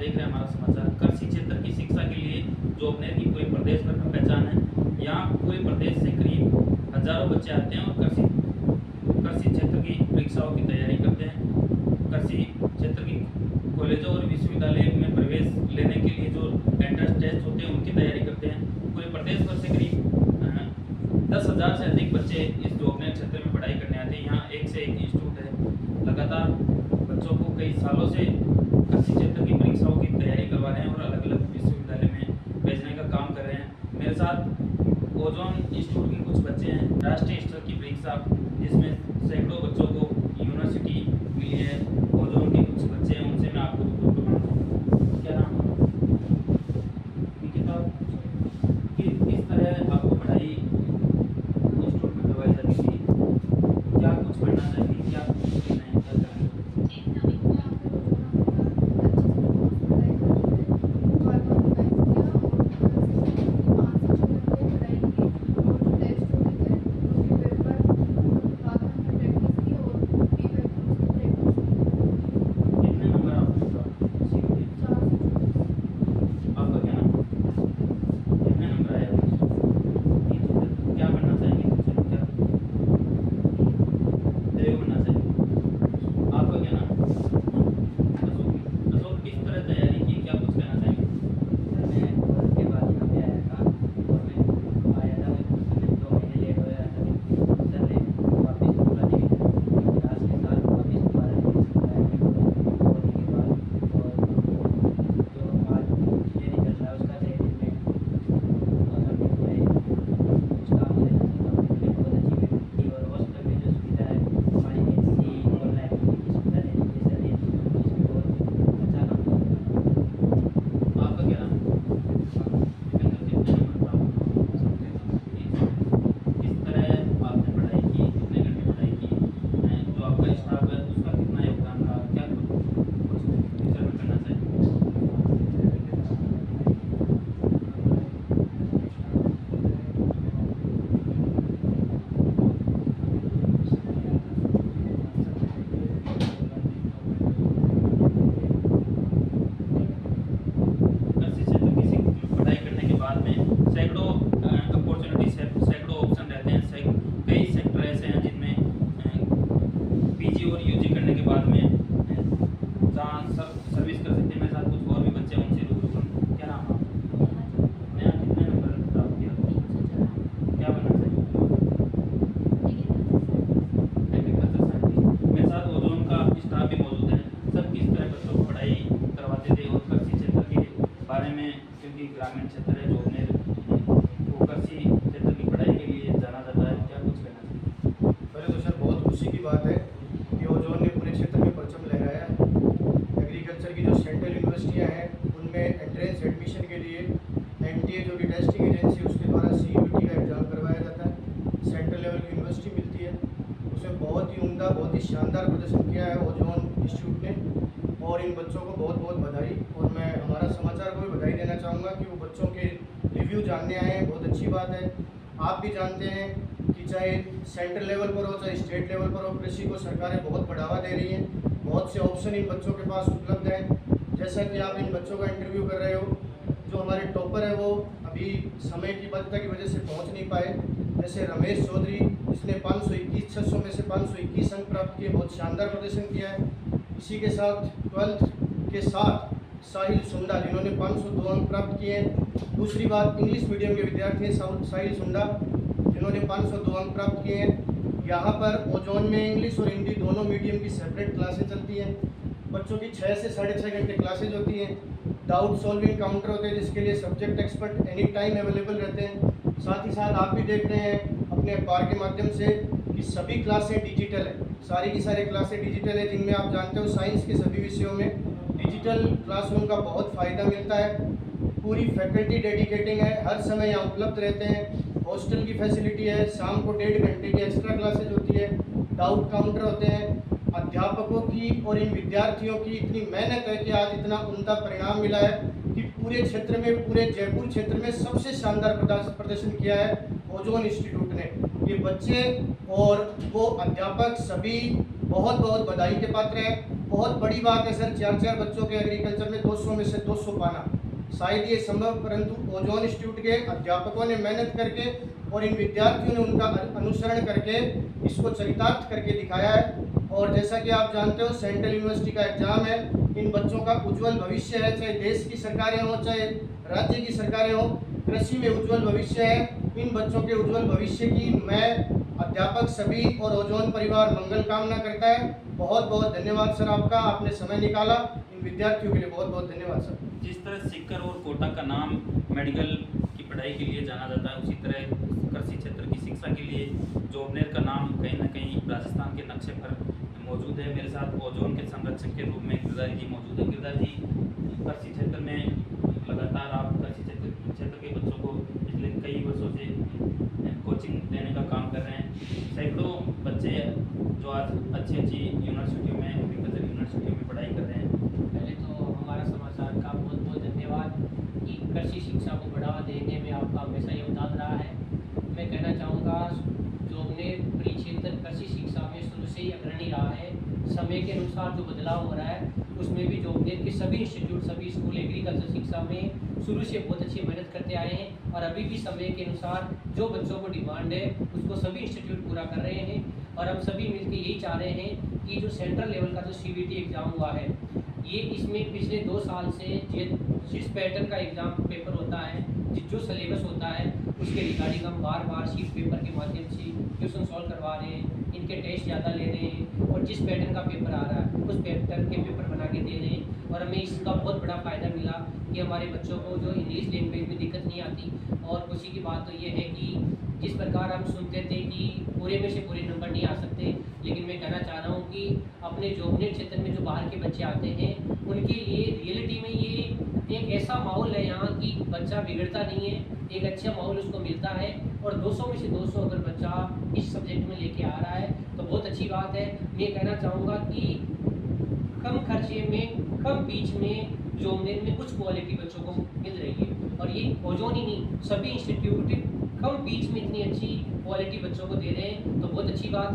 देख रहे हैं हमारा समाचार। कृषि क्षेत्र की शिक्षा के लिए जोबनेर की पूरे प्रदेश भर में पहचान है। यहाँ पूरे प्रदेश से करीब हजारों बच्चे आते हैं और कृषि क्षेत्र की परीक्षाओं की तैयारी करते हैं। कृषि क्षेत्र की कॉलेजों और विश्वविद्यालय में प्रवेश लेने के लिए जो एंट्रेंस टेस्ट होते हैं उनकी तैयारी करते हैं। पूरे प्रदेश भर से करीब 10,000 से अधिक बच्चे इस जोबनेर क्षेत्र में पढ़ाई करने आते हैं। यहाँ एक से एक इंस्टीट्यूट है। लगातार बच्चों को कई सालों से कृषि क्षेत्र की परीक्षाओं की तैयारी करवा रहे हैं और अलग अलग विश्वविद्यालय में भेजने का काम कर रहे हैं। मेरे साथ ओजोन इंस्टीट्यूट के कुछ बच्चे हैं। राष्ट्रीय स्तर की परीक्षा जिसमें सैकड़ों बच्चों को यूनिवर्सिटी मिली है, ओजोन के कुछ बच्चे हैं, उनसे मैं आपको रूबरू कराऊंगा। क्या नाम है? निकिता। किस तरह आपको पढ़ाई इंस्टीट्यूट में करवाई जाती थी? क्या कुछ पढ़ना चाहिए, क्या कुछ नहीं, क्या करें? कितने नंबर आपने प्राप्त किए? आपका क्या नाम? कितने नंबर आए आपके? क्या बनना चाहेंगे फ्यूचर में? क्या देव बनना चाहिए? आपका क्या नाम? अशोक। अशोक, किस तरह तैयारी की, क्या कुछ कहना चाहेंगे? आपका क्या नाम? दीपेंद्र। कितने नंबर प्राप्त? किस तरह आपने पढ़ाई की, कितने घंटे पढ़ाई की, जो आपका स्टाफ है उसका कितना योगदान रहा, क्या कुछ फ्यूचर में करना चाहिए? कृषि क्षेत्र की पढ़ाई करने के बाद में सैकड़ों अपॉर्चुनिटीज है, सैकड़ों ऑप्शन रहते हैं। कई सेक्टर ऐसे हैं जिनमें पीजी और यूजी करने के बाद में जहाँ सर्विस कर सकते हैं। मेरे साथ कुछ और भी बच्चे हैं, उनसे रूबरू करूँ। क्या नाम है आपका? नया। कितने नंबर प्राप्त किया? क्या बनना चाहिए? Agriculture science. मेरे साथ ओजोन का स्टाफ भी मौजूद है। सब किस तरह बच्चों को पढ़ाई करवाते थे और कृषि क्षेत्र के बारे में, क्योंकि ग्रामीण क्षेत्र है जोबनेर, वो कृषि क्षेत्र की पढ़ाई के लिए जाना जाता है। क्या कुछ कहना चाहिए? पहले तो सर बहुत खुशी की बात है कि ओजोन ने पूरे क्षेत्र में परचम लहराया है। एग्रीकल्चर की जो सेंट्रल यूनिवर्सिटियां हैं उनमें एंट्रेंस एडमिशन के लिए एनटीए जो कि टेस्टिंग एजेंसी उसके द्वारा सीयूईटी का एग्ज़ाम करवाया जाता है। सेंट्रल लेवल की यूनिवर्सिटी मिलती है। उसमें बहुत ही उम्दा, बहुत ही शानदार प्रदर्शन किया है ओजोन इंस्टीट्यूट ने और इन बच्चों को बहुत बहुत बधाई। और मैं हमारा समाचार को भी बधाई देना चाहूँगा कि वो बच्चों के रिव्यू जानने आए हैं, बहुत अच्छी बात है। आप भी जानते हैं कि चाहे सेंट्रल लेवल पर हो चाहे स्टेट लेवल पर हो, कृषि को सरकारें बहुत बढ़ावा दे रही हैं। बहुत से ऑप्शन इन बच्चों के पास उपलब्ध हैं। जैसा कि आप इन बच्चों का इंटरव्यू कर रहे हो, जो हमारे टॉपर है वो अभी समय की बद्धता की वजह से पहुंच नहीं पाए। जैसे रमेश चौधरी, जिसने 521 600 में से 521 अंक प्राप्त किए, बहुत शानदार प्रदर्शन किया है। इसी के साथ 12th के साथ साहिल सुंडा, जिन्होंने 502 अंक प्राप्त किए हैं। दूसरी बात, इंग्लिश मीडियम के विद्यार्थी हैं साहिल सुंडा, जिन्होंने 502 अंक प्राप्त किए हैं। यहाँ पर ओजोन में इंग्लिश और हिंदी दोनों मीडियम की सेपरेट क्लासें चलती हैं। बच्चों की 6 से 6.5 घंटे क्लासेज होती हैं। डाउट सॉल्विंग काउंटर होते हैं जिसके लिए subject expert any time available रहते हैं। साथ ही साथ आप भी देख रहे हैं अपने अखबार के माध्यम से कि सभी क्लासें डिजिटल है। सारी की सारी क्लासें डिजिटल है, जिनमें आप जानते हो साइंस के सभी विषयों में डिजिटल क्लासरूम का बहुत फ़ायदा मिलता है। पूरी फैकल्टी डेडिकेटिंग है, हर समय यहाँ उपलब्ध रहते हैं। हॉस्टल की फैसिलिटी है, शाम को 1.5 घंटे की एक्स्ट्रा क्लासेज होती है, डाउट काउंटर होते हैं। अध्यापकों की और इन विद्यार्थियों की इतनी मेहनत है कि आज इतना उम्दा परिणाम मिला है कि पूरे क्षेत्र में, पूरे जयपुर क्षेत्र में सबसे शानदार प्रदर्शन किया है ओजोन इंस्टीट्यूट ने। ये बच्चे और वो अध्यापक सभी बहुत बहुत बधाई के पात्र हैं। बहुत बड़ी बात है सर, 4-4 बच्चों के एग्रीकल्चर में 200 में से 200 पाना शायद ये संभव, परंतु ओजोन इंस्टीट्यूट के अध्यापकों ने मेहनत करके और इन विद्यार्थियों ने उनका अनुसरण करके इसको चरितार्थ करके दिखाया है। और जैसा कि आप जानते हो सेंट्रल यूनिवर्सिटी का एग्जाम है, इन बच्चों का उज्जवल भविष्य है, चाहे देश की सरकारें हों चाहे राज्य की सरकारें हों, कृषि में उज्जवल भविष्य है। इन बच्चों के उज्जवल भविष्य की मैं अध्यापक सभी और ओजोन परिवार मंगल कामना करता है। बहुत बहुत धन्यवाद सर आपका, आपने समय निकाला, इन विद्यार्थियों के लिए बहुत बहुत धन्यवाद सर। जिस तरह सीकर और कोटा का नाम मेडिकल की पढ़ाई के लिए जाना जाता है, उसी तरह कृषि क्षेत्र की शिक्षा के लिए जोबनेर का नाम कहीं ना कहीं राजस्थान के नक्शे पर मौजूद है। मेरे साथ ओजोन के संरक्षक के रूप में गिरधारी जी मौजूद है। गिरधारी जी, कृषि क्षेत्र में लगातार आप कृषि क्षेत्र के बच्चों को पिछले कई वर्षों से कोचिंग देने का काम कर रहे हैं। सैकड़ों बच्चे जो आज अच्छी यूनिवर्सिटियों में, एग्रीकल्चर यूनिवर्सिटियों में पढ़ाई कर रहे हैं। पहले तो हमारा समाचार का बहुत बहुत धन्यवाद कि कृषि शिक्षा को बढ़ावा देने में आपका हमेशा योगदान रहा है। मैं कहना चाहूँगा जोबनेर परिक्षेत्र कृषि शिक्षा में शुरू से ही अग्रणी रहा है। समय के अनुसार जो बदलाव हो रहा है उसमें भी जोबनेर के सभी इंस्टीट्यूट, सभी स्कूल एग्रीकल्चर शिक्षा में शुरू से बहुत अच्छी मेहनत करते आए हैं और अभी भी समय के अनुसार जो बच्चों को डिमांड है उसको सभी इंस्टीट्यूट पूरा कर रहे हैं। और हम सभी मिलकर यही चाह रहे हैं कि जो सेंट्रल लेवल का जो CBT एग्ज़ाम हुआ है, ये इसमें पिछले 2 साल से जिस पैटर्न का एग्ज़ाम पेपर होता है, जो सिलेबस होता है उसके रिगार्डिंग हम बार बार शीट पेपर के माध्यम से क्वेश्चन सॉल्व करवा रहे हैं, इनके टेस्ट ज़्यादा ले रहे हैं और जिस पैटर्न का पेपर आ रहा है उस पैटर्न के पेपर बना के दे रहे हैं। और हमें इसका बहुत बड़ा फ़ायदा मिला कि हमारे बच्चों को जो इंग्लिश लैंग्वेज में दिक्कत नहीं आती। और खुशी की बात तो ये है कि जिस प्रकार हम सुनते थे कि पूरे में से पूरे नंबर नहीं आ सकते, लेकिन मैं कहना चाह रहा हूँ कि अपने जोबनेर क्षेत्र में जो बाहर के बच्चे आते हैं उनके लिए रियलिटी में ये एक ऐसा माहौल है यहाँ कि बच्चा बिगड़ता नहीं है, एक अच्छा माहौल उसको मिलता है। और 200 में से 200 अगर बच्चा इस सब्जेक्ट में लेके आ रहा है तो बहुत अच्छी बात है। मैं कहना चाहूँगा कि कम खर्चे में, कम फीस में जोबनेर में कुछ क्वालिटी बच्चों को मिल रही है। और ये ओजोन ही नहीं, सभी इंस्टीट्यूट कम फीस में इतनी अच्छी क्वालिटी बच्चों को दे रहे हैं तो बहुत अच्छी बात है।